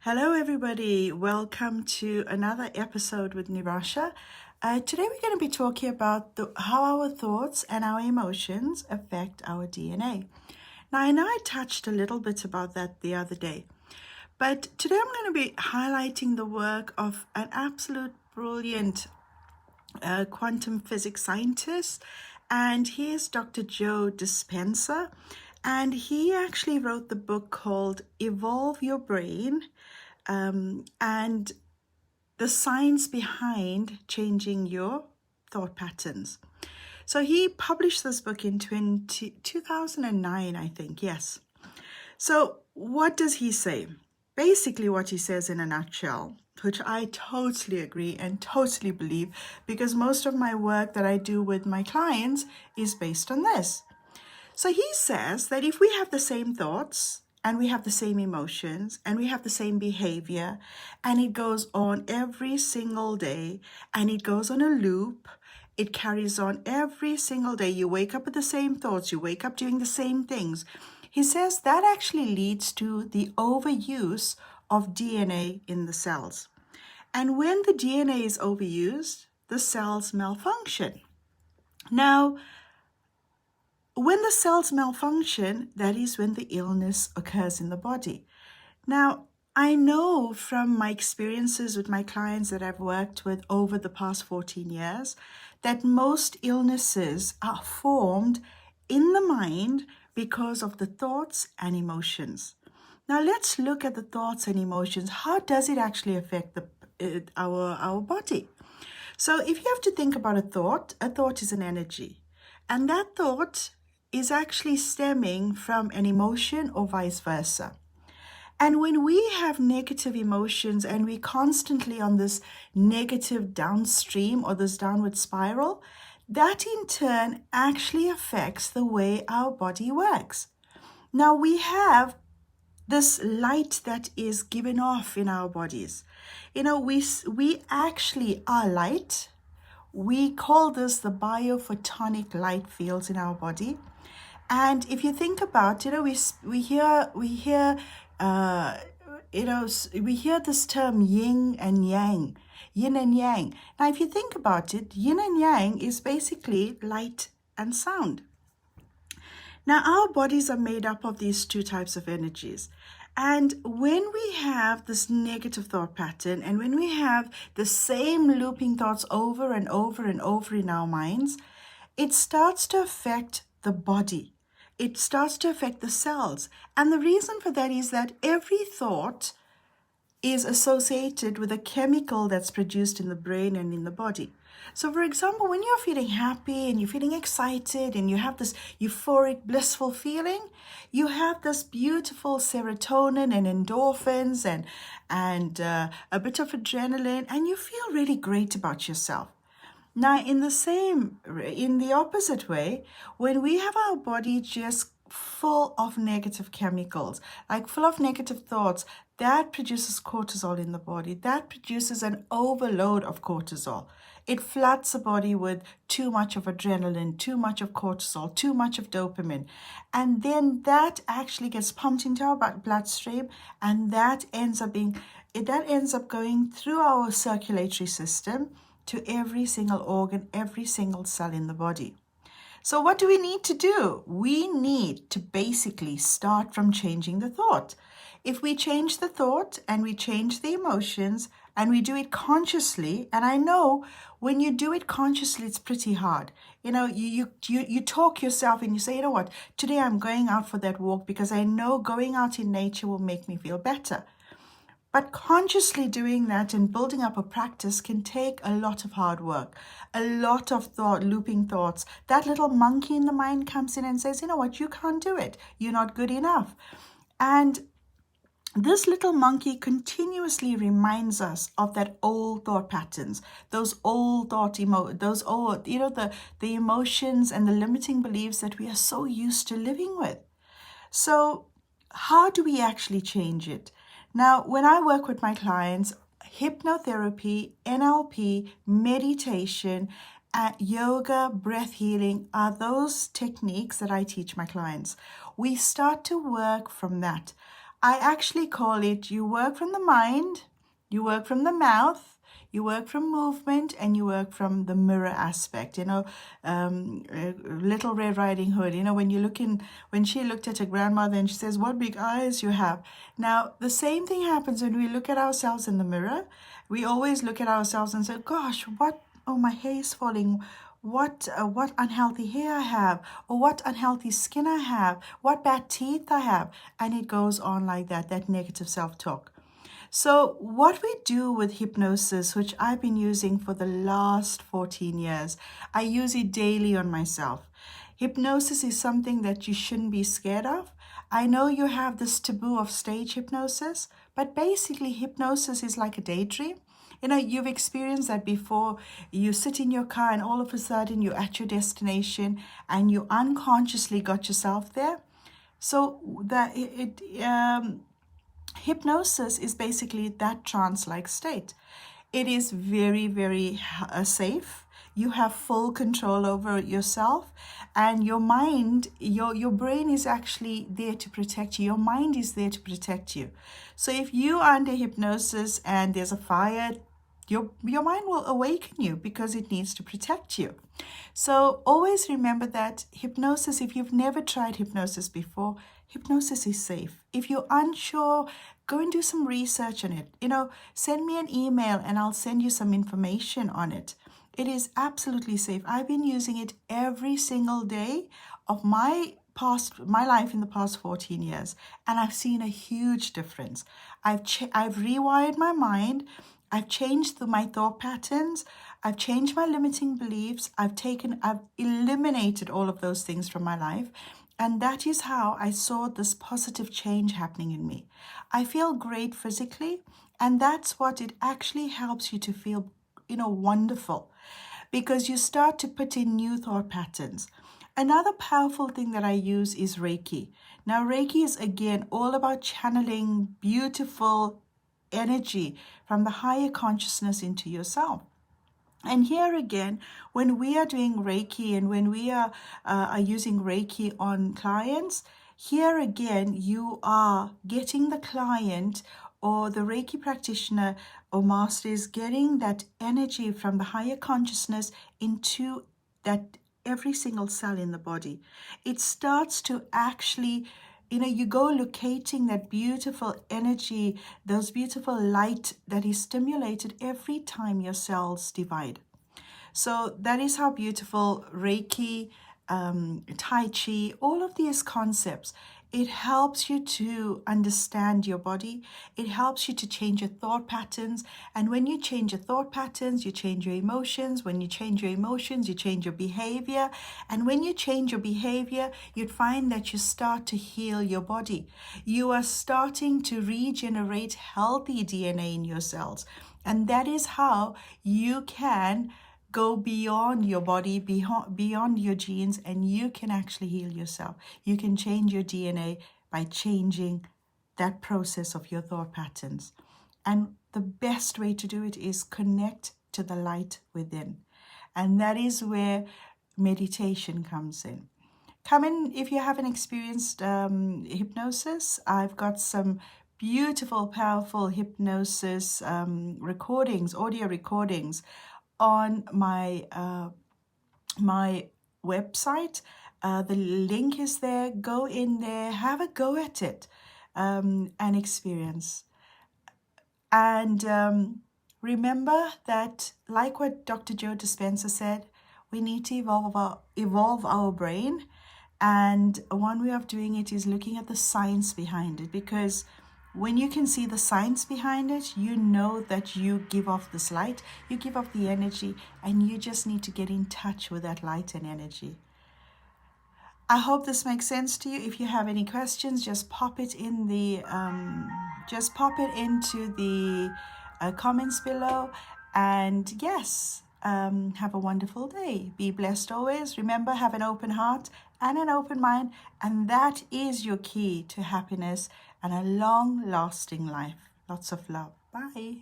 Hello everybody, welcome to another episode with Nirasha. Today we're going to be talking about how our thoughts and our emotions affect our DNA. Now I know I touched a little bit about that the other day, but today I'm going to be highlighting the work of an absolute brilliant quantum physics scientist, and he is Dr. Joe Dispenza, and he actually wrote the book called Evolve Your Brain, and the science behind changing your thought patterns. So he published this book in 2009, I think, yes. So what does he say? Basically what he says in a nutshell, which I totally agree and totally believe, because most of my work that I do with my clients is based on this. So he says that if we have the same thoughts, and we have the same emotions, and we have the same behavior, and it goes on every single day, and it goes on a loop, it carries on every single day. You wake up with the same thoughts, you wake up doing the same things. He says that actually leads to the overuse of DNA in the cells. And when the DNA is overused, the cells malfunction. Now, when the cells malfunction, that is when the illness occurs in the body. Now, I know from my experiences with my clients that I've worked with over the past 14 years that most illnesses are formed in the mind because of the thoughts and emotions. Now, let's look at the thoughts and emotions. How does it actually affect our body? So if you have to think about a thought is an energy. And that thought is actually stemming from an emotion or vice versa. And when we have negative emotions and we constantly on this negative downstream or this downward spiral, that in turn actually affects the way our body works. Now we have this light that is given off in our bodies. You know, we actually are light. We call this the biophotonic light fields in our body. And if you think about, we hear this term yin and yang, yin and yang. Now, if you think about it, yin and yang is basically light and sound. Now, our bodies are made up of these two types of energies. And when we have this negative thought pattern, and when we have the same looping thoughts over and over and over in our minds, it starts to affect the body. It starts to affect the cells. And the reason for that is that every thought is associated with a chemical that's produced in the brain and in the body. So for example, when you're feeling happy and you're feeling excited and you have this euphoric, blissful feeling, you have this beautiful serotonin and endorphins and a bit of adrenaline, and you feel really great about yourself. Now, in the opposite way, when we have our body just full of negative chemicals, like full of negative thoughts, that produces cortisol in the body. That produces an overload of cortisol. It floods the body with too much of adrenaline, too much of cortisol, too much of dopamine. And then that actually gets pumped into our bloodstream, and that ends up going through our circulatory system to every single organ, every single cell in the body. So what do we need to do? We need to basically start from changing the thought. If we change the thought and we change the emotions and we do it consciously, and I know when you do it consciously, it's pretty hard. You know, you talk yourself and you say, you know what, today I'm going out for that walk because I know going out in nature will make me feel better. But consciously doing that and building up a practice can take a lot of hard work, a lot of looping thoughts. That little monkey in the mind comes in and says, you know what, you can't do it. You're not good enough. And this little monkey continuously reminds us of that old thought patterns, those old the emotions and the limiting beliefs that we are so used to living with. So how do we actually change it? Now, when I work with my clients, hypnotherapy, NLP, meditation, yoga, breath healing are those techniques that I teach my clients. We start to work from that. I actually call it, you work from the mind, you work from the mouth, you work from movement, and you work from the mirror aspect. Little Red Riding Hood, when she looked at her grandmother and she says, what big eyes you have. Now, the same thing happens when we look at ourselves in the mirror. We always look at ourselves and say, gosh, my hair is falling. What unhealthy hair I have, or what unhealthy skin I have, what bad teeth I have. And it goes on like that negative self-talk. So what we do with hypnosis, which I've been using for the last 14 years, I use it daily on myself. Hypnosis is something that you shouldn't be scared of. I know you have this taboo of stage hypnosis, but basically hypnosis is like a daydream. You've experienced that before. You sit in your car and all of a sudden you're at your destination and you unconsciously got yourself there. So hypnosis is basically that trance-like state. It is very, very safe. You have full control over yourself, and your mind, your brain is actually there to protect you. Your mind is there to protect you. So if you are under hypnosis and there's a fire, your mind will awaken you because it needs to protect you. So always remember that hypnosis, if you've never tried hypnosis before, hypnosis is safe. If you're unsure, go and do some research on it. Send me an email and I'll send you some information on it. It is absolutely safe. I've been using it every single day of my life in the past 14 years, and I've seen a huge difference. I've rewired my mind. I've changed my thought patterns. I've changed my limiting beliefs. I've eliminated all of those things from my life. And that is how I saw this positive change happening in me. I feel great physically, and that's what it actually helps you to feel, wonderful, because you start to put in new thought patterns. Another powerful thing that I use is Reiki. Now, Reiki is again all about channeling beautiful energy from the higher consciousness into yourself. And here again, when we are doing Reiki and when we are using Reiki on clients, here again, you are getting the client or the Reiki practitioner or master is getting that energy from the higher consciousness into that every single cell in the body. It starts to actually, you go locating that beautiful energy, those beautiful light that is stimulated every time your cells divide. So that is how beautiful Reiki, Tai Chi, all of these concepts, it helps you to understand your body. It helps you to change your thought patterns. And when you change your thought patterns, you change your emotions. When you change your emotions, you change your behavior. And when you change your behavior, you'd find that you start to heal your body. You are starting to regenerate healthy DNA in your cells. And that is how you can go beyond your body, beyond your genes, and you can actually heal yourself. You can change your DNA by changing that process of your thought patterns. And the best way to do it is connect to the light within. And that is where meditation comes in. Come in if you haven't experienced hypnosis. I've got some beautiful, powerful hypnosis recordings, audio recordings on my my website. The link is there. Go in there, have a go at it, and experience. And remember that, like what Dr. Joe Dispenza said, we need to evolve our brain. And one way of doing it is looking at the science behind it, because when you can see the science behind it, you know that you give off this light, you give off the energy, and you just need to get in touch with that light and energy. I hope this makes sense to you. If you have any questions, just pop it in the into the comments below. And yes, have a wonderful day. Be blessed always. Remember, have an open heart and an open mind, and that is your key to happiness and a long-lasting life. Lots of love. Bye.